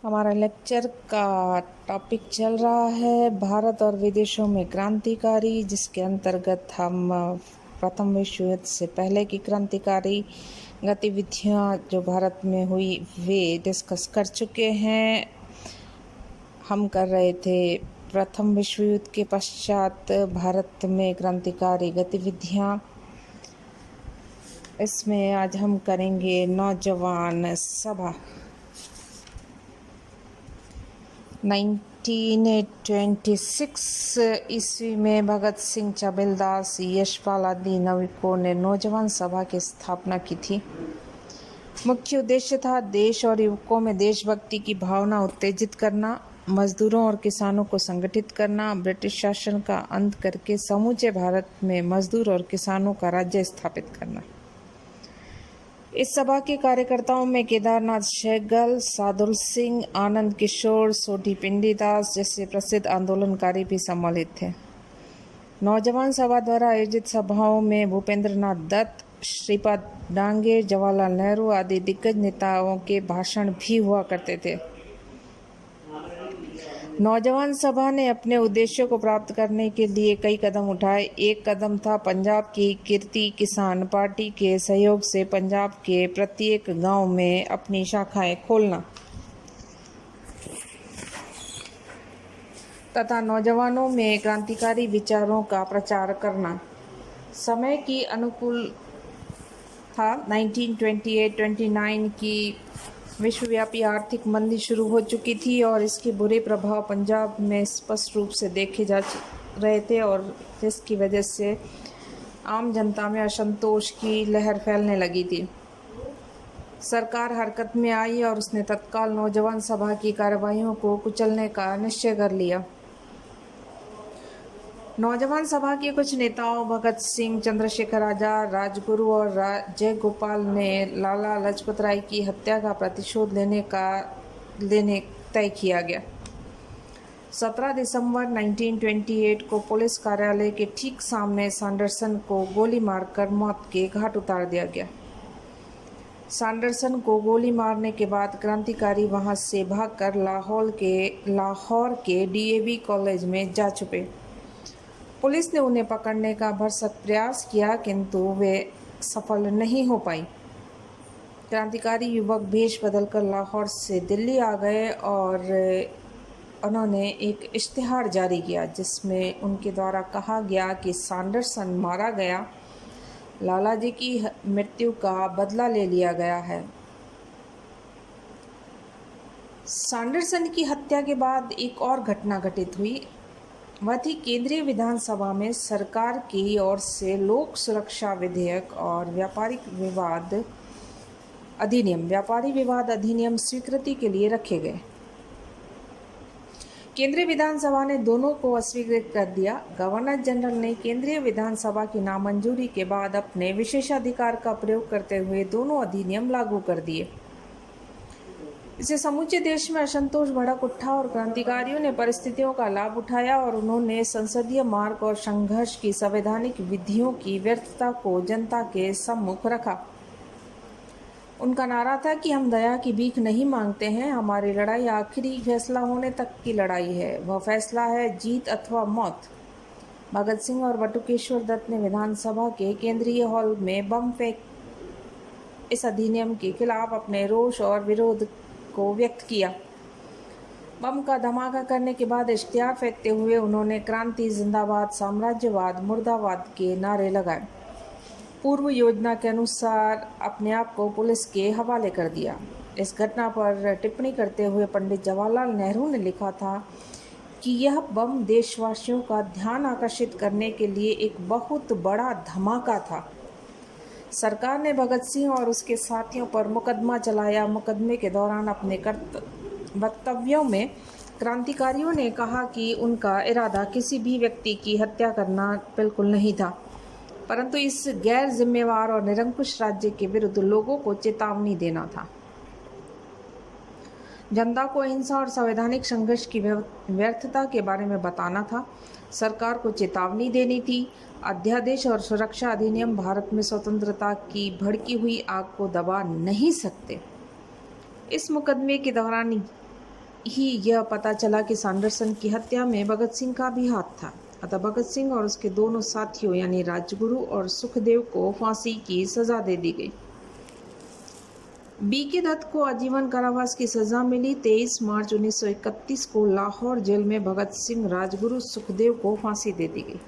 हमारा लेक्चर का टॉपिक चल रहा है भारत और विदेशों में क्रांतिकारी, जिसके अंतर्गत हम प्रथम विश्व युद्ध से पहले की क्रांतिकारी गतिविधियां जो भारत में हुई वे डिस्कस कर चुके हैं। हम कर रहे थे प्रथम विश्व युद्ध के पश्चात भारत में क्रांतिकारी गतिविधियां। इसमें आज हम करेंगे नौजवान सभा। 1926 ईस्वी में भगत सिंह, छबिलदास, यशपाल आदि नाविकों ने नौजवान सभा की स्थापना की थी। मुख्य उद्देश्य था देश और युवकों में देशभक्ति की भावना उत्तेजित करना, मजदूरों और किसानों को संगठित करना, ब्रिटिश शासन का अंत करके समूचे भारत में मजदूर और किसानों का राज्य स्थापित करना। इस सभा के कार्यकर्ताओं में केदारनाथ सहगल, सादुल सिंह, आनंद किशोर, सोढ़ी पिंडीदास जैसे प्रसिद्ध आंदोलनकारी भी सम्मिलित थे। नौजवान सभा द्वारा आयोजित सभाओं में भूपेंद्र नाथ दत्त, श्रीपाद डांगे, जवाहरलाल नेहरू आदि दिग्गज नेताओं के भाषण भी हुआ करते थे। नौजवान सभा ने अपने उद्देश्यों को प्राप्त करने के लिए कई कदम उठाए। एक कदम था पंजाब की कीर्ति किसान पार्टी के सहयोग से पंजाब के प्रत्येक गांव में अपनी शाखाएं खोलना तथा नौजवानों में क्रांतिकारी विचारों का प्रचार करना। समय की अनुकूल था। 1928-29 की विश्वव्यापी आर्थिक मंदी शुरू हो चुकी थी और इसके बुरे प्रभाव पंजाब में स्पष्ट रूप से देखे जा रहे थे, और जिसकी वजह से आम जनता में असंतोष की लहर फैलने लगी थी। सरकार हरकत में आई और उसने तत्काल नौजवान सभा की कार्रवाइयों को कुचलने का निश्चय कर लिया। नौजवान सभा के कुछ नेताओं भगत सिंह, चंद्रशेखर आजाद, राजगुरु और जयगोपाल ने लाला लाजपत राय की हत्या का प्रतिशोध लेने तय किया गया। 17 दिसंबर 1928 को पुलिस कार्यालय के ठीक सामने सैंडरसन को गोली मारकर मौत के घाट उतार दिया गया। सैंडरसन को गोली मारने के बाद क्रांतिकारी वहां से भागकर लाहौर के डीएवी कॉलेज में जा छुपे। पुलिस ने उन्हें पकड़ने का भरसक प्रयास किया, किंतु वे सफल नहीं हो पाई। क्रांतिकारी युवक भेष बदलकर लाहौर से दिल्ली आ गए और उन्होंने एक इश्तिहार जारी किया जिसमें उनके द्वारा कहा गया कि सैंडरसन मारा गया, लाला जी की मृत्यु का बदला ले लिया गया है। सैंडरसन की हत्या के बाद एक और घटना घटित हुई। वह थी केंद्रीय विधानसभा में सरकार की ओर से लोक सुरक्षा विधेयक और व्यापारी विवाद अधिनियम स्वीकृति के लिए रखे गए। केंद्रीय विधानसभा ने दोनों को अस्वीकृत कर दिया। गवर्नर जनरल ने केंद्रीय विधानसभा की नामंजूरी के बाद अपने विशेषाधिकार का प्रयोग करते हुए दोनों अधिनियम लागू कर दिए। इससे समूचे देश में असंतोष भड़क उठा और क्रांतिकारियों ने परिस्थितियों का लाभ उठाया और उन्होंने संसदीय मार्ग और संघर्ष की संवैधानिक विधियों की व्यर्थता को जनता के सम्मुख रखा। उनका नारा था कि हम दया की भीख नहीं मांगते हैं, हमारी लड़ाई आखिरी फैसला होने तक की लड़ाई है। वह फैसला है जीत अथवा मौत। भगत सिंह और बटुकेश्वर दत्त ने विधानसभा के केंद्रीय हॉल में बम फेंक इस अधिनियम के खिलाफ अपने रोष और विरोध को व्यक्त किया। बम का धमाका करने के बाद इश्तिहार फेंकते हुए उन्होंने क्रांति जिंदाबाद, साम्राज्यवाद मुर्दाबाद के नारे लगाए। पूर्व योजना के अनुसार अपने आप को पुलिस के हवाले कर दिया। इस घटना पर टिप्पणी करते हुए पंडित जवाहरलाल नेहरू ने लिखा था कि यह बम देशवासियों का ध्यान आकर्षित करने के लिए एक बहुत बड़ा धमाका था। सरकार ने भगत सिंह और उसके साथियों पर मुकदमा चलाया। मुकदमे के दौरान अपने वक्तव्यों में क्रांतिकारियों ने कहा कि उनका इरादा किसी भी व्यक्ति की हत्या करना बिल्कुल नहीं था, परंतु इस गैर जिम्मेवार और निरंकुश राज्य के विरुद्ध लोगों को चेतावनी देना था। जनता को अहिंसा और संवैधानिक संघर्ष की व्यर्थता के बारे में बताना था। सरकार को चेतावनी देनी थी। अध्यादेश और सुरक्षा अधिनियम भारत में स्वतंत्रता की भड़की हुई आग को दबा नहीं सकते। इस मुकदमे के दौरान ही यह पता चला कि सैंडरसन की हत्या में भगत सिंह का भी हाथ था। अतः भगत सिंह और उसके दोनों साथियों यानी राजगुरु और सुखदेव को फांसी की सजा दे दी गई। बी.के. दत्त को आजीवन कारावास की सजा मिली। 23 मार्च 1931 को लाहौर जेल में भगत सिंह, राजगुरु, सुखदेव को फांसी दे दी गई।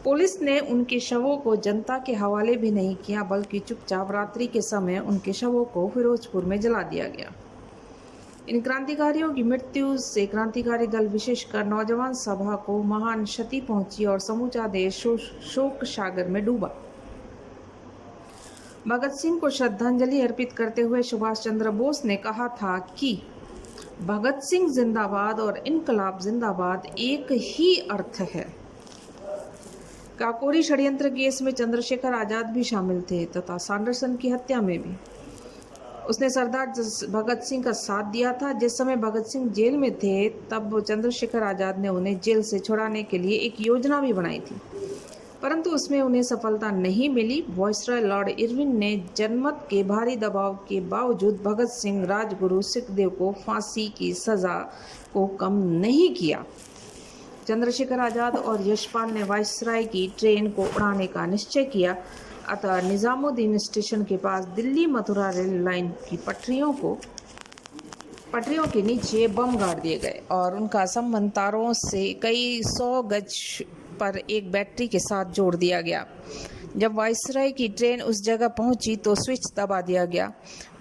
पुलिस ने उनके शवों को जनता के हवाले भी नहीं किया, बल्कि चुपचाप रात्रि के समय उनके शवों को फिरोजपुर में जला दिया गया। इन क्रांतिकारियों की मृत्यु से क्रांतिकारी दल, विशेषकर नौजवान सभा को महान क्षति पहुंची और समूचा देश शोक सागर में डूबा। भगत सिंह को श्रद्धांजलि अर्पित करते हुए सुभाष चंद्र बोस ने कहा था कि भगत सिंह जिंदाबाद और इनकलाब जिंदाबाद एक ही अर्थ है। काकोरी षड्यंत्र केस में चंद्रशेखर आजाद भी शामिल थे तथा सैंडरसन की हत्या में भी। उसने सरदार भगत सिंह का साथ दिया था। जिस समय भगत सिंह जेल में थे तब चंद्रशेखर आजाद ने उन्हें जेल से छुड़ाने के लिए एक योजना भी बनाई थी, परंतु उसमें उन्हें सफलता नहीं मिली। वायसराय लॉर्ड इरविन ने जनमत के भारी दबाव के बावजूद भगत सिंह, राजगुरु, सुखदेव को फांसी की सजा को कम नहीं किया। चंद्रशेखर आजाद और यशपाल ने वायसराय की ट्रेन को उड़ाने का निश्चय किया। अतः निजामुद्दीन स्टेशन के पास दिल्ली मथुरा रेल लाइन की पटरियों के नीचे बम गाड़ दिए गए और उनका संबंध तारों से कई 100 गज पर एक बैटरी के साथ जोड़ दिया गया। जब वायसराय की ट्रेन उस जगह पहुंची तो स्विच दबा दिया गया।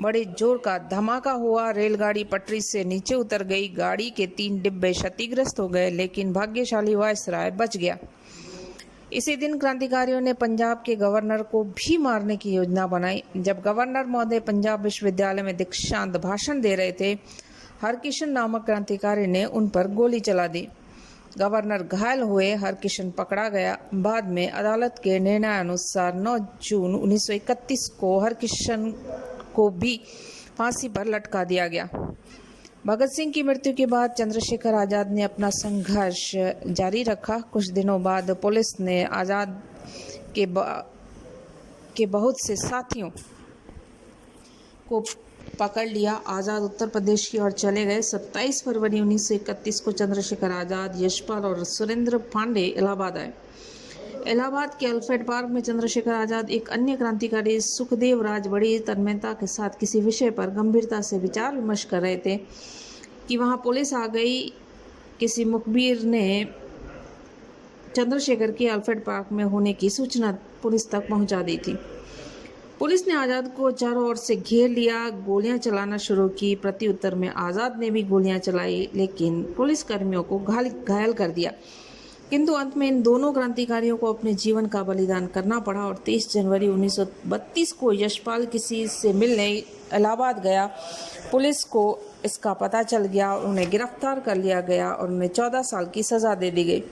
बड़े जोर का धमाका हुआ। रेलगाड़ी पटरी से नीचे उतर गई। गाड़ी के 3 डिब्बे क्षतिग्रस्त हो गए, लेकिन भाग्यशाली वायसराय बच गया। इसी दिन क्रांतिकारियों ने पंजाब के गवर्नर को भी मारने की योजना बनाई। जब गवर्नर महोदय पंजाब विश्वविद्यालय में दीक्षांत भाषण दे रहे थे, हरकिशन नामक क्रांतिकारी ने उन पर गोली चला दी। गवर्नर घायल हुए। हरकिशन पकड़ा गया। बाद में अदालत के निर्णय अनुसार 9 जून 1931 को हरकिशन को भी फांसी पर लटका दिया गया। भगत सिंह की मृत्यु के बाद चंद्रशेखर आजाद ने अपना संघर्ष जारी रखा। कुछ दिनों बाद पुलिस ने आजाद के बहुत से साथियों को पकड़ लिया। आजाद उत्तर प्रदेश की ओर चले गए। 27 फरवरी 1931 को चंद्रशेखर आजाद, यशपाल और सुरेंद्र पांडे इलाहाबाद आए। इलाहाबाद के अल्फ्रेड पार्क में चंद्रशेखर आजाद, एक अन्य क्रांतिकारी सुखदेव राज बड़ी तन्मयता के साथ किसी विषय पर गंभीरता से विचार विमर्श कर रहे थे कि वहां पुलिस आ गई। किसी मुखबिर ने चंद्रशेखर के अल्फ्रेड पार्क में होने की सूचना पुलिस तक पहुंचा दी थी। पुलिस ने आजाद को चारों ओर से घेर लिया, गोलियां चलाना शुरू की। प्रत्युत्तर में आजाद ने भी गोलियां चलाई, लेकिन पुलिसकर्मियों को घायल कर दिया। किंतु अंत में इन दोनों क्रांतिकारियों को अपने जीवन का बलिदान करना पड़ा और 23 जनवरी 1932 को यशपाल किसी से मिलने इलाहाबाद गया। पुलिस को इसका पता चल गया, उन्हें गिरफ्तार कर लिया गया और उन्हें 14 साल की सजा दे दी गई।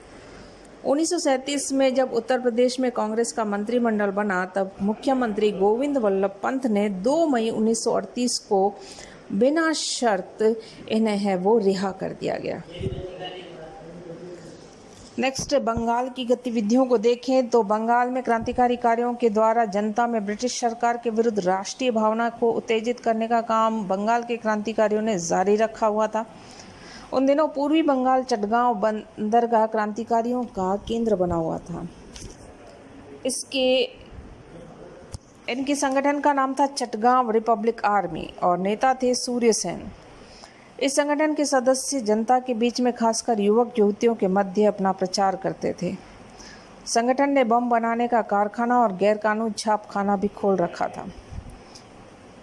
1937 में जब उत्तर प्रदेश में कांग्रेस का मंत्रिमंडल बना, तब मुख्यमंत्री गोविंद वल्लभ पंत ने 2 मई 1938 को बिना शर्त इन्हें है वो रिहा कर दिया गया। नेक्स्ट, बंगाल की गतिविधियों को देखें तो बंगाल में क्रांतिकारी कार्यों के द्वारा जनता में ब्रिटिश सरकार के विरुद्ध राष्ट्रीय भावना को उत्तेजित करने का काम बंगाल के क्रांतिकारियों ने जारी रखा हुआ था। उन दिनों पूर्वी बंगाल चटगांव बंदरगाह क्रांतिकारियों का केंद्र बना हुआ था। इनके संगठन का नाम था चटगांव रिपब्लिक आर्मी और नेता थे सूर्य सेन। इस संगठन के सदस्य जनता के बीच में खासकर युवक युवतियों के मध्य अपना प्रचार करते थे। संगठन ने बम बनाने का कारखाना और गैरकानूनी छापखाना भी खोल रखा था।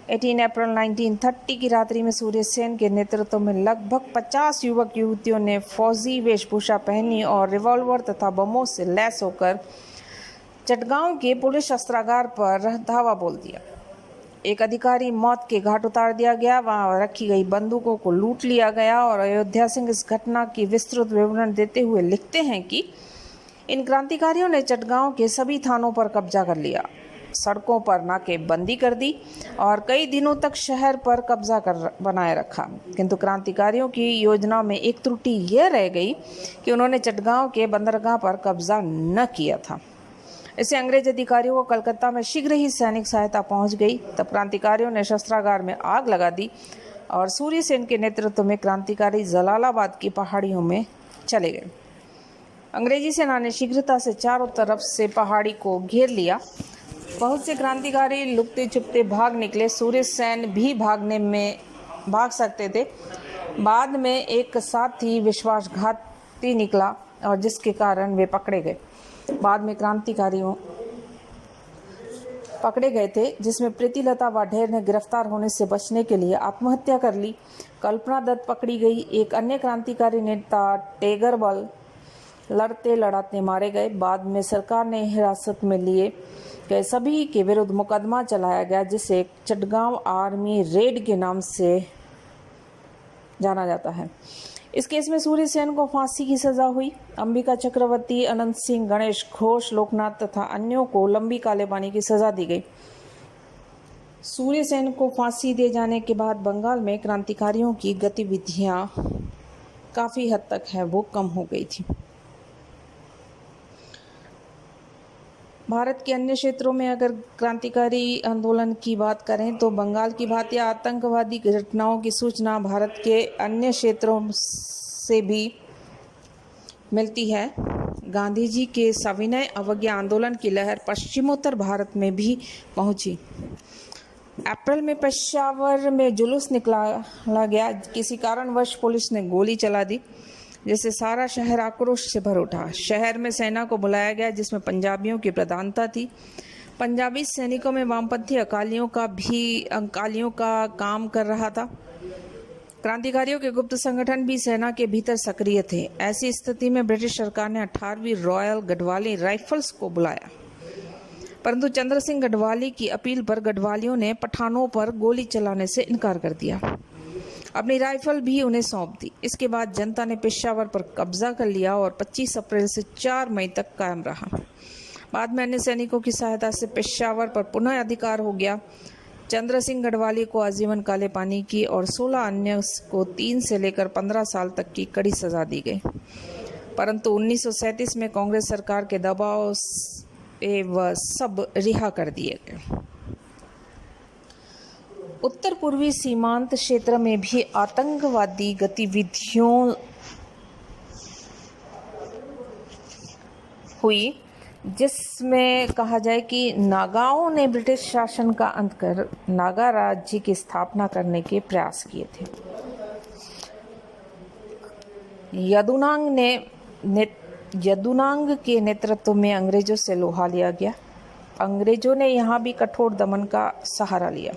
18 अप्रैल 1930 की रात्रि में सूर्य सेन के नेतृत्व में लगभग 50 युवक युवतियों ने फौजी वेशभूषा पहनी और रिवॉल्वर तथा बमों से लैस होकर चटगांव के पुलिस शस्त्रागार पर धावा बोल दिया। एक अधिकारी मौत के घाट उतार दिया गया। वहां रखी गई बंदूकों को लूट लिया गया और अयोध्या सिंह इस घटना की विस्तृत विवरण देते हुए लिखते हैं कि इन क्रांतिकारियों ने चटगांव के सभी थानों पर कब्जा कर लिया, सड़कों पर नाकेबंदी कर दी और कई दिनों तक शहर पर कब्जा कर बनाए रखा। किंतु क्रांतिकारियों की योजना में एक त्रुटि यह रह गई कि उन्होंने चटगांव के बंदरगाह पर कब्जा न किया था। इससे अंग्रेज अधिकारियों को कलकत्ता में शीघ्र ही सैनिक सहायता पहुंच गई। तब क्रांतिकारियों ने शस्त्रागार में आग लगा दी। और सूर्य सेन के नेतृत्व में क्रांतिकारी जलालाबाद की पहाड़ियों में चले गए। अंग्रेजी सेना ने शीघ्रता से चारों तरफ से पहाड़ी को घेर लिया। बहुत से क्रांतिकारी लुकते छुपते भाग निकले। सूर्य सेन भी भाग सकते थे। बाद में एक साथी विश्वासघाती निकला और जिसके कारण वे पकड़े गए। बाद में क्रांतिकारियों पकड़े गए थे, जिसमें प्रीतिलता वाढेर ने गिरफ्तार होने से बचने के लिए आत्महत्या कर ली। कल्पना दत्त पकड़ी गई। एक अन्य क्रांतिकारी नेता टेगरबल लड़ते लड़ाते मारे गए। बाद में सरकार ने हिरासत में लिए गए सभी के विरुद्ध मुकदमा चलाया गया, जिसे चटगांव आर्मी रेड के नाम से जाना जाता है। इस केस में सूर्य सेन को फांसी की सजा हुई। अंबिका चक्रवर्ती, अनंत सिंह, गणेश घोष, लोकनाथ तथा अन्यों को लंबी काले पानी की सजा दी गई। सूर्य सेन को फांसी दे जाने के बाद बंगाल में क्रांतिकारियों की गतिविधियां काफी हद तक वो कम हो गई थी। भारत के अन्य क्षेत्रों में अगर क्रांतिकारी आंदोलन की बात करें तो बंगाल की भांति आतंकवादी घटनाओं की सूचना भारत के अन्य क्षेत्रों से भी मिलती है। गांधी जी के सविनय अवज्ञा आंदोलन की लहर पश्चिमोत्तर भारत में भी पहुंची। अप्रैल में पेशावर में जुलूस निकाला गया। किसी कारणवश पुलिस ने गोली चला दी, जिससे सारा शहर आक्रोश से भर उठा। शहर में सेना को बुलाया गया, जिसमें पंजाबियों की प्रधानता थी। पंजाबी सैनिकों में वामपंथी अकालियों का काम कर रहा था। क्रांतिकारियों के गुप्त संगठन भी सेना के भीतर सक्रिय थे। ऐसी स्थिति में ब्रिटिश सरकार ने 18वीं रॉयल गढ़वाली राइफल्स को बुलाया, परंतु चंद्र सिंह गढ़वाली की अपील पर गढ़वालियों ने पठानों पर गोली चलाने से इनकार कर दिया। अपनी राइफल भी उन्हें सौंप दी। इसके बाद जनता ने पेशावर पर कब्जा कर लिया और 25 अप्रैल से 4 मई तक कायम रहा। बाद में अन्य सैनिकों की सहायता से पेशावर पर पुनः अधिकार हो गया। चंद्र सिंह गढ़वाली को आजीवन काले पानी की और 16 अन्य को 3 से लेकर 15 साल तक की कड़ी सजा दी गई, परंतु 1937 में कांग्रेस सरकार के दबाव से वह सब रिहा कर दिए गए। उत्तर पूर्वी सीमांत क्षेत्र में भी आतंकवादी गतिविधियों हुई, जिसमें कहा जाए कि नागाओं ने ब्रिटिश शासन का अंत कर नागा राज्य की स्थापना करने के प्रयास किए थे। यदुनांग के नेतृत्व में अंग्रेजों से लोहा लिया गया। अंग्रेजों ने यहाँ भी कठोर दमन का सहारा लिया।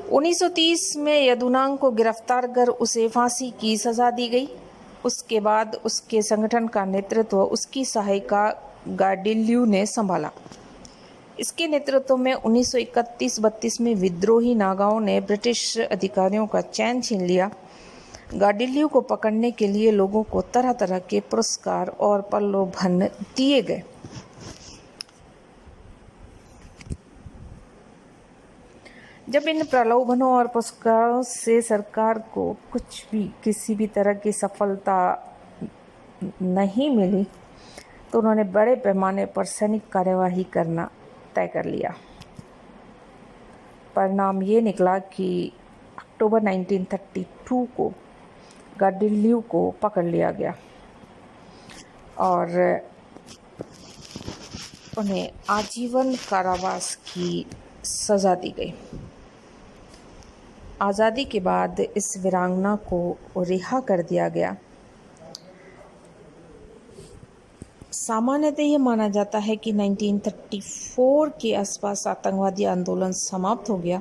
1930 में यदुनांग को गिरफ्तार कर उसे फांसी की सजा दी गई। उसके बाद उसके संगठन का नेतृत्व उसकी सहायिका गाडिल्यू ने संभाला। इसके नेतृत्व में 1931-32 में विद्रोही नागाओं ने ब्रिटिश अधिकारियों का चैन छीन लिया। गाडिल्यू को पकड़ने के लिए लोगों को तरह तरह के पुरस्कार और प्रलोभन दिए गए। जब इन प्रलोभनों और पुरस्कारों से सरकार को किसी भी तरह की सफलता नहीं मिली, तो उन्होंने बड़े पैमाने पर सैनिक कार्यवाही करना तय कर लिया। परिणाम ये निकला कि अक्टूबर 1932 को गाडिल्यू को पकड़ लिया गया और उन्हें आजीवन कारावास की सजा दी गई। आज़ादी के बाद इस वीरांगना को रिहा कर दिया गया। सामान्यतः यह माना जाता है कि 1934 के आसपास आतंकवादी आंदोलन समाप्त हो गया,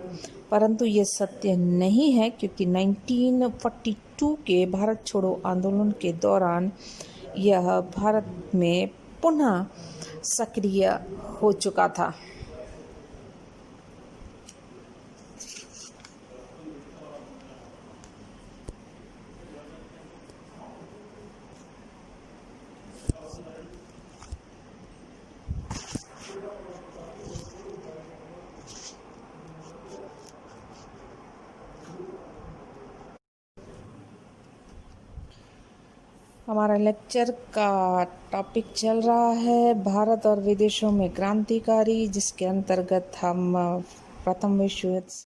परंतु ये सत्य नहीं है, क्योंकि 1942 के भारत छोड़ो आंदोलन के दौरान यह भारत में पुनः सक्रिय हो चुका था। हमारा लेक्चर का टॉपिक चल रहा है भारत और विदेशों में क्रांतिकारी, जिसके अंतर्गत हम प्रथम विश्व युद्ध